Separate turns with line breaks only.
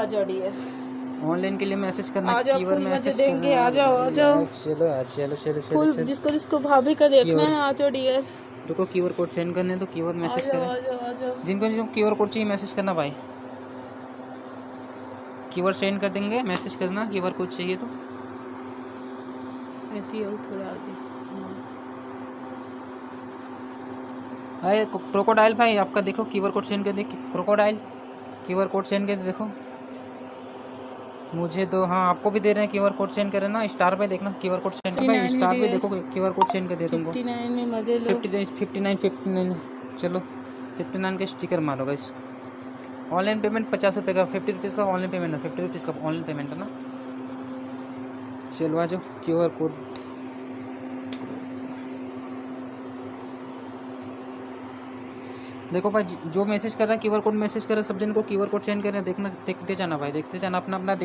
आ जाओ dear,
online के लिए मैसेज करना,
आ जाओ,
कीवर्ड
फुल मजे
मैसेज
देंगे,
करना।
आ जाओ आ जाओ,
चलो चलो चलो चलो
फुल
चलो।
जिसको जिसको भाभी का देखना
कीवर्ड,
है आ जाओ डियर,
रुको कीवर कोड सेंड करने तो कीवर्ड
आ
मैसेज
जाओ
करें।
आ जाओ आ जाओ।
जिनको जिनको कीवर कोड चाहिए मैसेज करना भाई, कीवर्ड सेंड कर देंगे, मैसेज करना कीवर कोड चाहिए तो।
रहती हो थोड़ा आगे।
अरे क्रोकोडाइल भाई आपका देखो कीवर कोड सेंड कर दे, क्रोकोडाइल कीवर कोड सेंड कर दे देखो मुझे तो। हाँ आपको भी दे रहे हैं कीवर कोड सेंड करें ना, स्टार पे देखना कीवर कोड सेंड कर भाई,
59
स्टार पे
डियर,
देखो कीवर कोड सेंड कर दिया तुमको।
59 में मजे लो।
59 चलो 59 का स्टिकर मारो गाइस। ऑनलाइन पेमेंट 50 रुपये का, 50 रुपीज़ का ऑनलाइन पेमेंट है, 50 रुपीज़ का ऑनलाइन पेमेंट है ना। चलो आ जाओ क्यूआर कोड। देखो भाई जो मैसेज कर रहा है क्यूआर कोड मैसेज कर रहा है, सब जन को क्यूआर कोड सेंड कर रहे हैं, देखना देखते जाना भाई, देखते जाना अपना अपना।